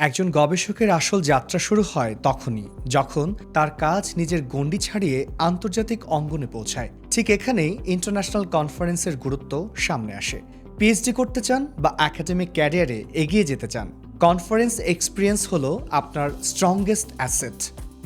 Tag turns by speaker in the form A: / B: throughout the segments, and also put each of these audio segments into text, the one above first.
A: একজন গবেষকের আসল যাত্রা শুরু হয় তখনই যখন তার কাজ নিজের গণ্ডি ছাড়িয়ে আন্তর্জাতিক অঙ্গনে পৌঁছায়। ঠিক এখানেই ইন্টারন্যাশনাল কনফারেন্সের গুরুত্ব সামনে আসে। পিএইচডি করতে চান বা একাডেমিক ক্যারিয়ারে এগিয়ে যেতে চান, কনফারেন্স এক্সপিরিয়েন্স হলো আপনার স্ট্রংগেস্ট অ্যাসেট।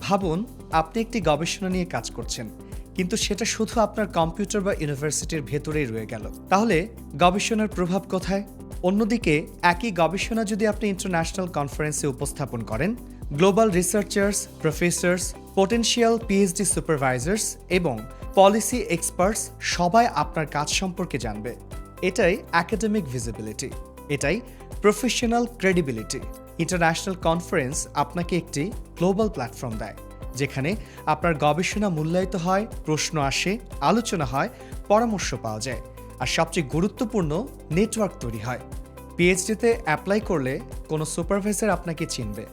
A: ভাবুন, আপনি একটি গবেষণা নিয়ে কাজ করছেন, কিন্তু সেটা শুধু আপনার কম্পিউটার বা ইউনিভার্সিটির ভেতরেই রয়ে গেল। তাহলে গবেষণার প্রভাব কোথায়? অন্যদিকে একই গবেষণা যদি আপনি ইন্টারন্যাশনাল কনফারেন্সে উপস্থাপন করেন, global researchers, Professor's, potential PhD supervisors এবং পলিসি এক্সপার্টস সবাই আপনার কাজ সম্পর্কে জানবে। এটাই একাডেমিক ভিজিবিলিটি, এটাই প্রফেশনাল ক্রেডিবিলিটি। ইন্টারন্যাশনাল কনফারেন্স আপনাকে একটি গ্লোবাল প্ল্যাটফর্ম দেয়, যেখানে আপনার গবেষণা মূল্যায়িত হয়, প্রশ্ন আসে, আলোচনা হয়, পরামর্শ পাওয়া যায়, আর সবচেয়ে গুরুত্বপূর্ণ নেটওয়ার্ক তৈরি হয়। পিএইচডিতে অ্যাপ্লাই করলে কোনো সুপারভাইজার আপনাকে চিনবে,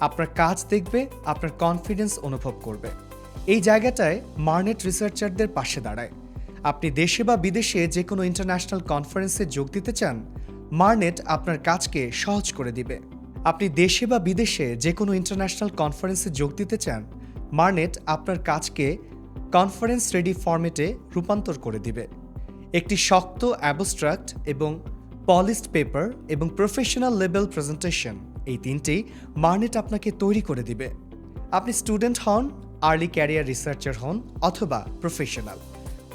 A: আপনার কাজ দেখবে, আপনার কনফিডেন্স অনুভব করবে। এই জায়গাটায় মার্নেট রিসার্চারদের পাশে দাঁড়ায়। আপনি দেশে বা বিদেশে যে কোনো ইন্টারন্যাশনাল কনফারেন্সে যোগ দিতে চান, মার্নেট আপনার কাজকে সহজ করে দিবে। আপনি দেশে বা বিদেশে যে কোনো ইন্টারন্যাশনাল কনফারেন্সে যোগ দিতে চান, মার্নেট আপনার কাজকে কনফারেন্স রেডি ফরম্যাটে রূপান্তর করে দিবে। একটি শক্ত অ্যাবস্ট্রাক্ট এবং পলিশড পেপার এবং প্রফেশনাল লেভেল প্রেজেন্টেশন, এই তিনটেই মার্নেট আপনাকে তৈরি করে দিবে। আপনি স্টুডেন্ট হন, আর্লি ক্যারিয়ার রিসার্চার হন অথবা প্রফেশনাল,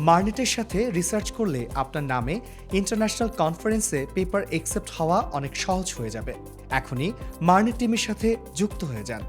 A: মার্নেটের সাথে রিসার্চ করলে আপনার নামে ইন্টারন্যাশনাল কনফারেন্সে পেপার অ্যাকসেপ্ট হওয়া অনেক সহজ হয়ে যাবে। এখনই মার্নেট টিমের সাথে যুক্ত হয়ে যান।